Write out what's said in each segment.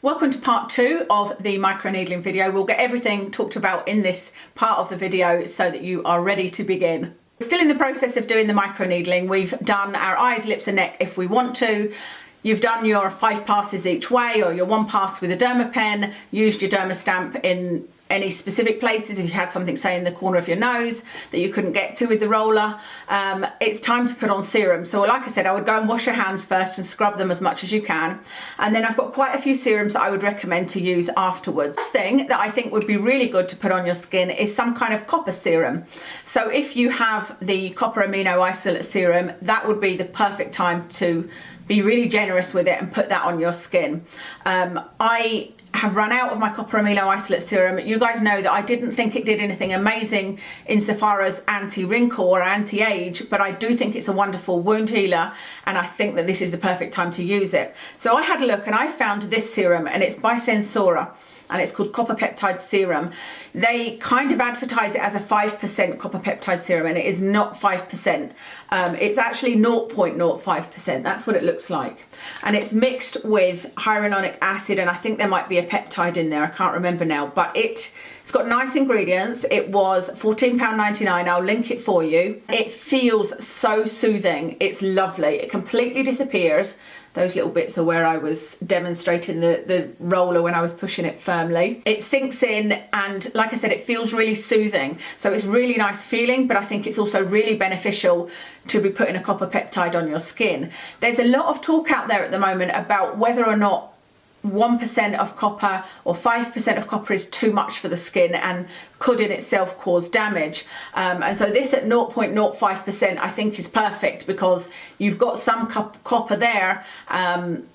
Welcome to part 2 of the microneedling video. We'll get everything talked about in this part of the video so that you are ready to begin. We're still in the process of doing the microneedling. We've done our eyes, lips and neck if we want to. You've done your 5 passes each way, or your 1 pass with a Dermapen, used your Dermastamp in any specific places if you had something, say, in the corner of your nose that you couldn't get to with the roller. It's time to put on serum. So like I said, I would go and wash your hands first and scrub them as much as you can. And then I've got quite a few serums that I would recommend to use afterwards. First thing that I think would be really good to put on your skin is some kind of copper serum. I if you have the copper amino isolate serum, that would be the perfect time to be really generous with it and put that on your skin. I have run out of my copper amino isolate serum. You guys know that I didn't think it did anything amazing insofar as anti-wrinkle or anti-age, but I do think it's a wonderful wound healer, and I think that this is the perfect time to use it. So I had a look and I found this serum, and it's by Sensora, and it's called Copper Peptide Serum. They kind of advertise it as a 5% copper peptide serum, and it is not 5%. It's actually 0.05%. That's what it looks like. And it's mixed with hyaluronic acid, and I think there might be a peptide in there. I can't remember now, but it's got nice ingredients. It was £14.99. I'll link it for you. It feels so soothing. It's lovely. It completely disappears. Those little bits are where I was demonstrating the roller when I was pushing it firmly. It sinks in, and like I said, it feels really soothing. So it's really nice feeling, but I think it's also really beneficial to be putting a copper peptide on your skin. There's a lot of talk out there at the moment about whether or not 1% of copper or 5% of copper is too much for the skin and could in itself cause damage. And so this at 0.05% I think is perfect, because you've got some copper there, and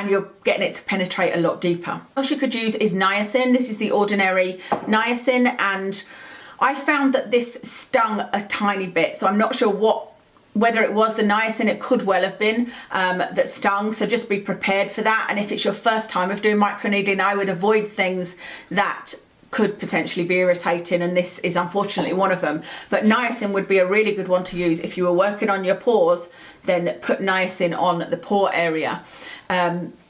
you're getting it to penetrate a lot deeper. What else you could use is niacin. This is the Ordinary niacin, and I found that this stung a tiny bit, so I'm not sure whether it was the niacin. It could well have been that stung, so just be prepared for that. And if it's your first time of doing microneedling, I would avoid things that could potentially be irritating, and this is unfortunately one of them. But niacin would be a really good one to use if you were working on your pores. Then put niacin on the pore area.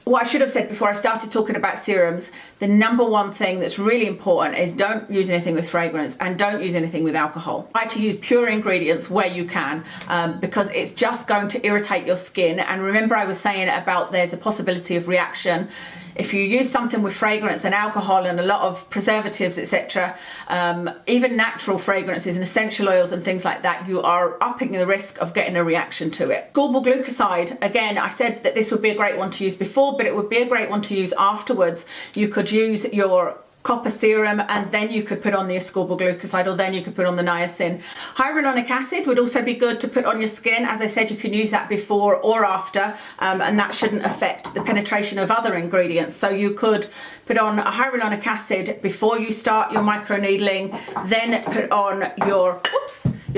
What I should have said before I started talking about serums, the number one thing that's really important is don't use anything with fragrance and don't use anything with alcohol. Try to use pure ingredients where you can, because it's just going to irritate your skin. And remember, I was saying about there's a possibility of reaction. If you use something with fragrance and alcohol and a lot of preservatives, etc., even natural fragrances and essential oils and things like that, you are upping the risk of getting a reaction to it. Ascorbyl glucoside, again, I said that this would be a great one to use before, but it would be a great one to use afterwards. You could use your copper serum and then you could put on the ascorbyl glucoside, or then you could put on the niacin. Hyaluronic acid would also be good to put on your skin. As I said, you can use that before or after, and that shouldn't affect the penetration of other ingredients. So you could put on a hyaluronic acid before you start your microneedling, then put on your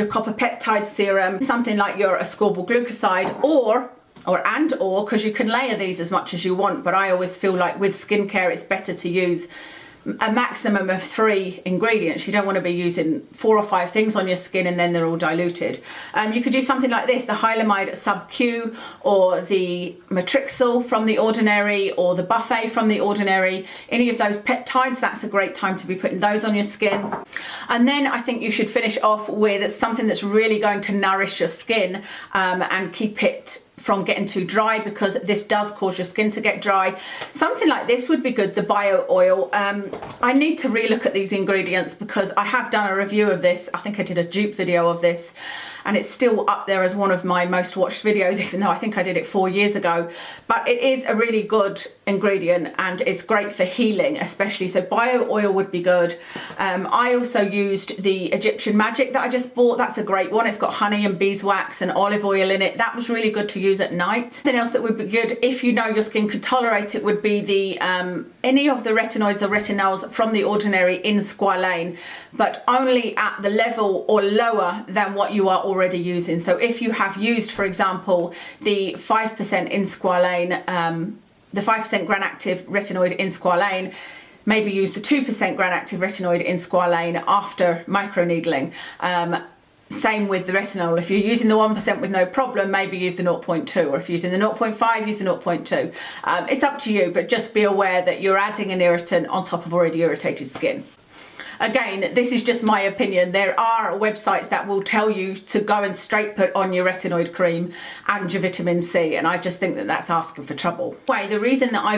copper peptide serum, something like your ascorbyl glucoside, or because you can layer these as much as you want, but I always feel like with skincare it's better to use a maximum of 3 ingredients. You don't want to be using 4 or 5 things on your skin and then they're all diluted. You could do something like this, the Hylamide Sub-Q, or the Matrixyl from the Ordinary, or the Buffet from the Ordinary. Any of those peptides, that's a great time to be putting those on your skin. And then I think you should finish off with something that's really going to nourish your skin and keep it from getting too dry, because this does cause your skin to get dry. Something like this would be good, the bio oil. I need to relook at these ingredients because I have done a review of this. I think I did a dupe video of this, and it's still up there as one of my most watched videos, even though I think I did it 4 years ago. But it is a really good ingredient and it's great for healing especially, so bio oil would be good. I also used the Egyptian Magic that I just bought. That's a great one. It's got honey and beeswax and olive oil in it. That was really good to use at night. Something else that would be good if you know your skin could tolerate it would be the any of the retinoids or retinols from the Ordinary in squalane, but only at the level or lower than what you are already using. So if you have used, for example, the 5% in squalane, the 5% gram-active retinoid in squalane, maybe use the 2% gram-active retinoid in squalane after microneedling. Same with the retinol. If you're using the 1% with no problem, maybe use the 0.2, or if you're using the 0.5, use the 0.2. It's up to you, but just be aware that you're adding an irritant on top of already irritated skin. Again, this is just my opinion. There are websites that will tell you to go and straight put on your retinoid cream and your vitamin C, and I just think that that's asking for trouble. Anyway, the reason that I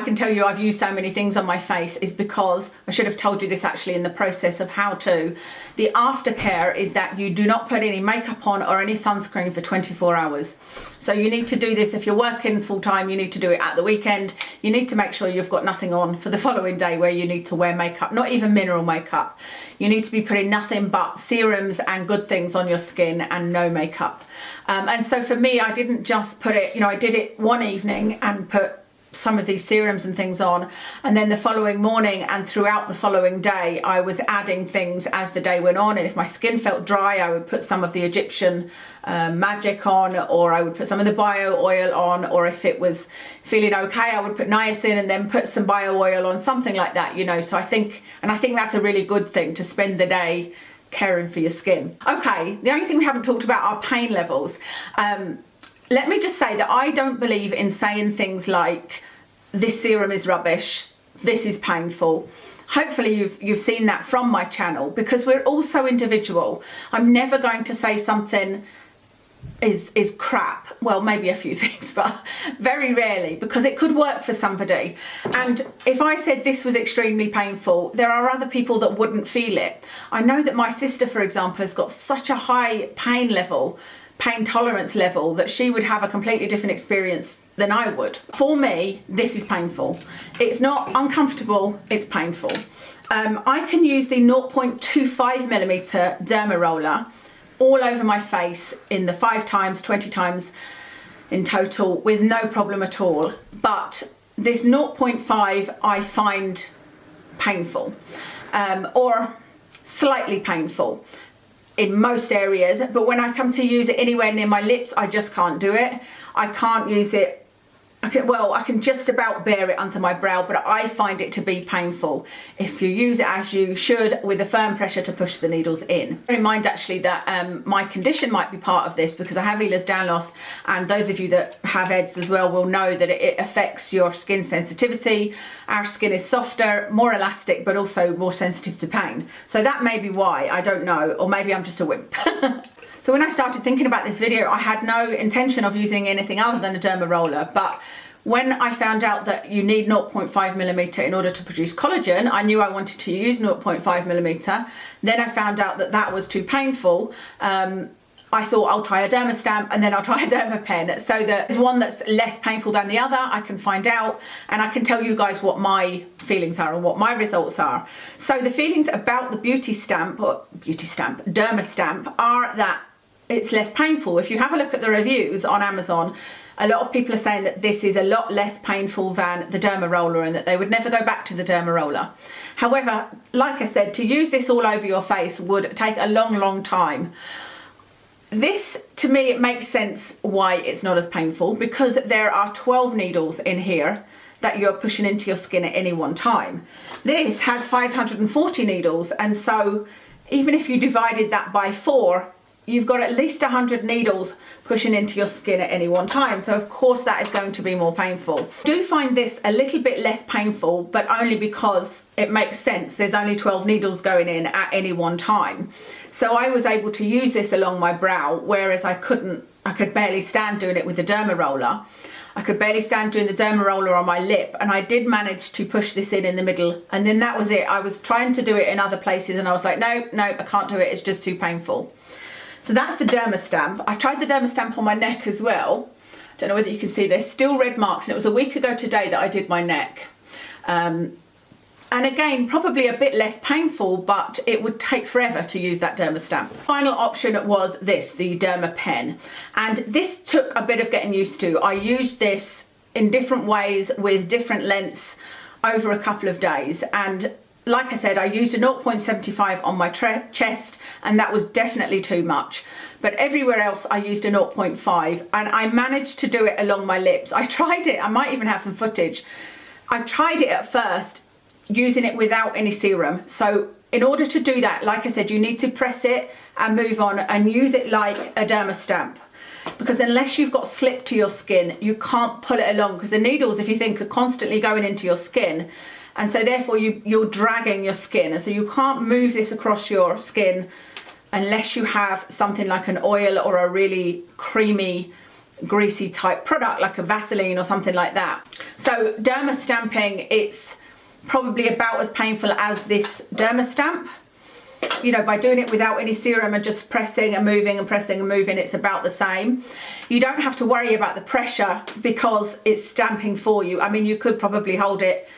can tell you I've used so many things on my face is because, I should have told you this actually in the process of how to, the aftercare is that you do not put any makeup on or any sunscreen for 24 hours. So you need to do this if you're working full time, you need to do it at the weekend. You need to make sure you've got nothing on for the following day where you need to wear makeup, not even mineral makeup. You need to be putting nothing but serums and good things on your skin and no makeup. And so for me, I didn't just put it, I did it one evening and put some of these serums and things on, and then the following morning and throughout the following day I was adding things as the day went on. And if my skin felt dry, I would put some of the Egyptian magic on, or I would put some of the bio oil on, or if it was feeling okay, I would put niacin and then put some bio oil on, something like that, so I think that's a really good thing, to spend the day caring for your skin. Okay, the only thing we haven't talked about are pain levels. Let me just say that I don't believe in saying things like, this serum is rubbish, this is painful. Hopefully you've seen that from my channel, because we're all so individual. I'm never going to say something is crap. Well, maybe a few things, but very rarely, because it could work for somebody. And if I said this was extremely painful, there are other people that wouldn't feel it. I know that my sister, for example, has got such a high pain tolerance level, that she would have a completely different experience than I would. For me, this is painful. It's not uncomfortable, it's painful. I can use the 0.25mm Dermaroller all over my face in the 5 times, 20 times in total with no problem at all. But this 0.5 I find painful, or slightly painful in most areas, but when I come to use it anywhere near my lips, I just can't do it. I can't use it. I can just about bear it under my brow, but I find it to be painful if you use it as you should, with a firm pressure to push the needles in. Bear in mind actually that my condition might be part of this, because I have Ehlers-Danlos, loss, and those of you that have EDS as well will know that it affects your skin sensitivity. Our skin is softer, more elastic, but also more sensitive to pain. So that may be why, I don't know, or maybe I'm just a wimp. So when I started thinking about this video, I had no intention of using anything other than a Dermaroller, but when I found out that you need 0.5mm in order to produce collagen, I knew I wanted to use 0.5mm. Then I found out that that was too painful. I thought I'll try a Dermastamp and then I'll try a Dermapen. So there's one that's less painful than the other. I can find out and I can tell you guys what my feelings are and what my results are. So the feelings about the Dermastamp are that it's less painful. If you have a look at the reviews on Amazon, a lot of people are saying that this is a lot less painful than the Dermaroller and that they would never go back to the Dermaroller. However, like I said, to use this all over your face would take a long, long time. This, to me, it makes sense why it's not as painful, because there are 12 needles in here that you're pushing into your skin at any one time. This has 540 needles, and so even if you divided that by 4, you've got at least 100 needles pushing into your skin at any one time. So of course that is going to be more painful. I do find this a little bit less painful, but only because it makes sense. There's only 12 needles going in at any one time. So I was able to use this along my brow, whereas I could barely stand doing it with the Dermaroller. I could barely stand doing the Dermaroller on my lip, and I did manage to push this in the middle, and then that was it. I was trying to do it in other places and I was like, no, I can't do it. It's just too painful. So that's the Dermastamp. I tried the Dermastamp on my neck as well. I don't know whether you can see, there's still red marks, and it was a week ago today that I did my neck. And again, probably a bit less painful, but it would take forever to use that Dermastamp. Final option was this, the Dermapen. And this took a bit of getting used to. I used this in different ways with different lengths over a couple of days. And like I said, I used a 0.75 on my chest, and that was definitely too much. But everywhere else I used a 0.5, and I managed to do it along my lips. I tried it, I might even have some footage. I tried it at first using it without any serum. So in order to do that, like I said, you need to press it and move on and use it like a Dermastamp. Because unless you've got slip to your skin, you can't pull it along, because the needles, if you think, are constantly going into your skin. And so therefore you're dragging your skin. And so you can't move this across your skin unless you have something like an oil or a really creamy, greasy type product like a Vaseline or something like that. So Dermastamping, it's probably about as painful as this Dermastamp. You know, by doing it without any serum and just pressing and moving and pressing and moving, it's about the same. You don't have to worry about the pressure because it's stamping for you. I mean, you could probably hold it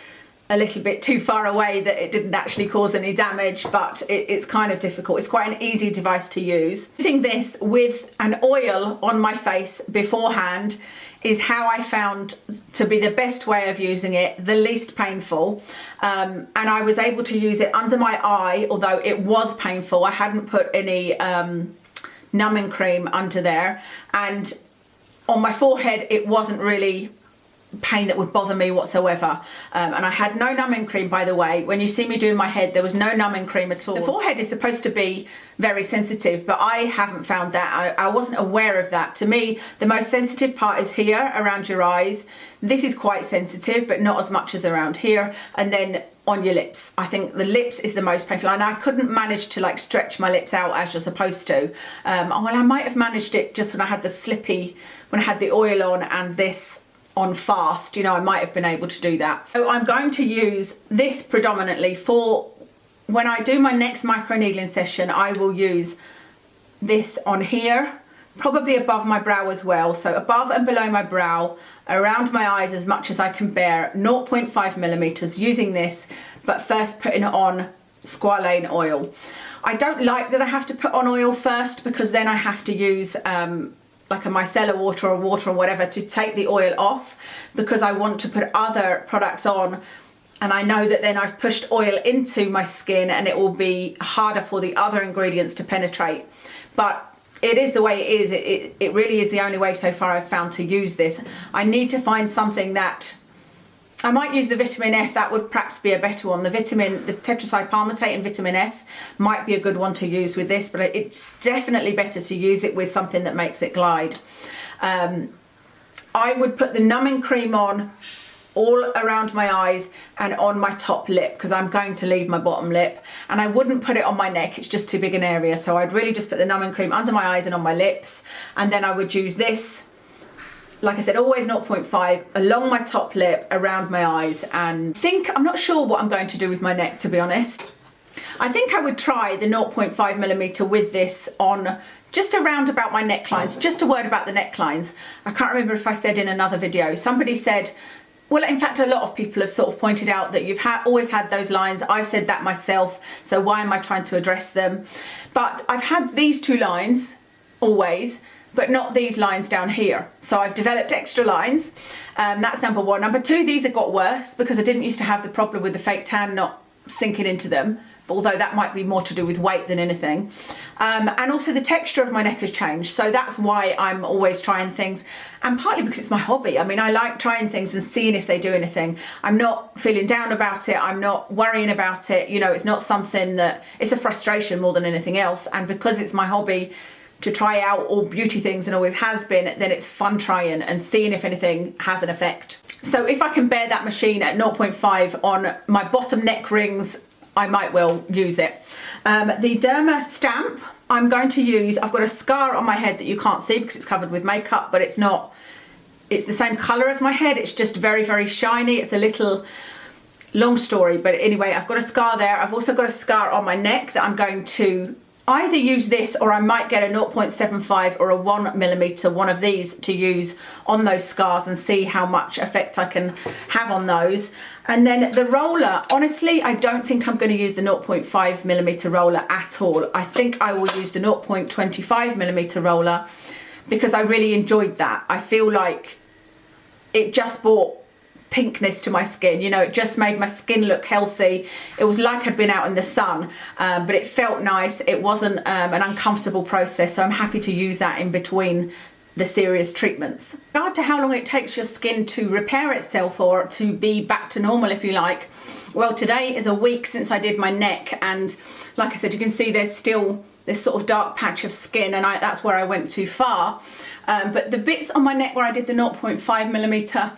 a little bit too far away that it didn't actually cause any damage, but it's kind of difficult. It's quite an easy device to use. Using this with an oil on my face beforehand is how I found to be the best way of using it, the least painful. And I was able to use it under my eye, although it was painful. I hadn't put any numbing cream under there. And on my forehead, it wasn't really pain that would bother me whatsoever. And I had no numbing cream, by the way. When you see me doing my head, there was no numbing cream at all. The forehead is supposed to be very sensitive, but I haven't found that. I wasn't aware of that. To me, the most sensitive part is here around your eyes. This is quite sensitive, but not as much as around here. And then on your lips. I think the lips is the most painful, and I couldn't manage to like stretch my lips out as you're supposed to. Well, I might have managed it just when I had the slippy, when I had the oil on and this on fast, you know, I might have been able to do that. So I'm going to use this predominantly for when I do my next microneedling session. I will use this on here, probably above my brow as well. So above and below my brow, around my eyes as much as I can bear, 0.5 millimeters using this, but first putting it on squalane oil. I don't like that I have to put on oil first, because then I have to use like a micellar water or water or whatever to take the oil off, because I want to put other products on, and I know that then I've pushed oil into my skin and it will be harder for the other ingredients to penetrate. But it is the way it is. It really is the only way so far I've found to use this. I need to find something that I might use the vitamin F. That would perhaps be a better one. The Tetrasaipalmitate and vitamin F might be a good one to use with this, but it's definitely better to use it with something that makes it glide. I would put the numbing cream on all around my eyes and on my top lip, because I'm going to leave my bottom lip, and I wouldn't put it on my neck. It's just too big an area. So I'd really just put the numbing cream under my eyes and on my lips, and then I would use this, like I said, always 0.5 along my top lip, around my eyes. And I'm not sure what I'm going to do with my neck, to be honest. I think I would try the 0.5 millimeter with this on just around about my necklines. Just a word about the necklines. I can't remember if I said in another video. Somebody said, well, in fact, a lot of people have sort of pointed out that you've always had those lines. I've said that myself, so why am I trying to address them? But I've had these two lines always, but not these lines down here. So I've developed extra lines. That's number one. Number two, these have got worse because I didn't used to have the problem with the fake tan not sinking into them, although that might be more to do with weight than anything. And also the texture of my neck has changed. So that's why I'm always trying things, and partly because it's my hobby. I mean, I like trying things and seeing if they do anything. I'm not feeling down about it. I'm not worrying about it. You know, it's not something that, it's a frustration more than anything else. And because it's my hobby to try out all beauty things and always has been, then it's fun trying and seeing if anything has an effect. So if I can bear that machine at 0.5 on my bottom neck rings, I might well use it. The Dermastamp I'm going to use, I've got a scar on my head that you can't see because it's covered with makeup, but it's the same colour as my head. It's just very, very shiny. It's a little long story, but anyway, I've got a scar there. I've also got a scar on my neck that I'm going to either use this, or I might get a 0.75 or a 1 millimeter, one of these, to use on those scars and see how much effect I can have on those. And then the roller, honestly, I don't think I'm going to use the 0.5 millimeter roller at all. I think I will use the 0.25 millimeter roller because I really enjoyed that. I feel like it just brought pinkness to my skin, you know, it just made my skin look healthy. It was like I'd been out in the sun, but it felt nice. It wasn't an uncomfortable process, so I'm happy to use that in between the serious treatments. With regard to how long it takes your skin to repair itself or to be back to normal, if you like, well, today is a week since I did my neck, and like I said, you can see there's still this sort of dark patch of skin, and that's where I went too far. But the bits on my neck where I did the 0.5mm,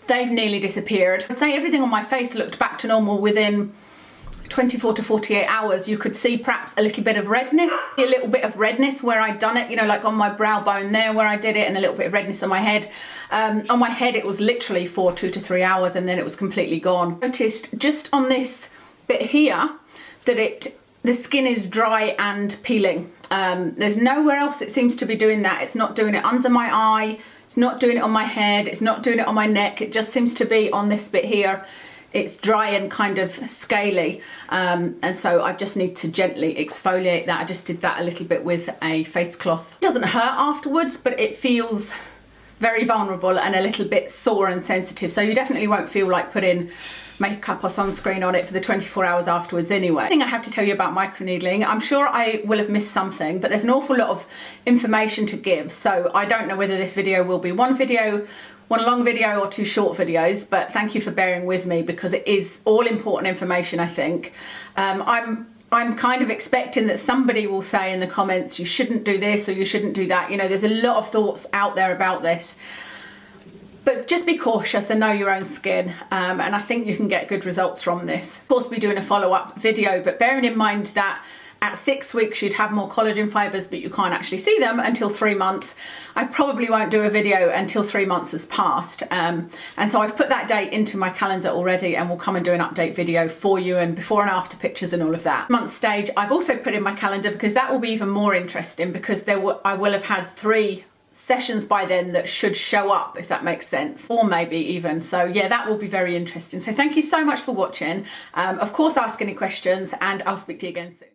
they've nearly disappeared. I'd say everything on my face looked back to normal within 24 to 48 hours. You could see perhaps a little bit of redness, where I'd done it, you know, like on my brow bone there where I did it, and a little bit of redness on my head. On my head it was literally for 2 to 3 hours, and then it was completely gone. Noticed just on this bit here that the skin is dry and peeling. There's nowhere else it seems to be doing that. It's not doing it under my eye, it's not doing it on my head, it's not doing it on my neck. It just seems to be on this bit here. It's dry and kind of scaly, and so I just need to gently exfoliate that. I just did that a little bit with a face cloth. It doesn't hurt afterwards, but it feels very vulnerable and a little bit sore and sensitive, so you definitely won't feel like putting makeup or sunscreen on it for the 24 hours afterwards anyway. The thing I have to tell you about microneedling, I'm sure I will have missed something, but there's an awful lot of information to give, so I don't know whether this video will be one long video or 2 short videos, but thank you for bearing with me because it is all important information, I think. I'm kind of expecting that somebody will say in the comments, you shouldn't do this or you shouldn't do that. You know, there's a lot of thoughts out there about this. But just be cautious and know your own skin, and I think you can get good results from this. Of course, we'll be doing a follow-up video, but bearing in mind that at 6 weeks you'd have more collagen fibres, but you can't actually see them until 3 months. I probably won't do a video until 3 months has passed, and so I've put that date into my calendar already, and we'll come and do an update video for you and before and after pictures and all of that. Month stage I've also put in my calendar because that will be even more interesting, because I will have had 3 sessions by then that should show up, if that makes sense, or maybe even. So yeah, that will be very interesting. So thank you so much for watching. Of course, ask any questions, and I'll speak to you again soon.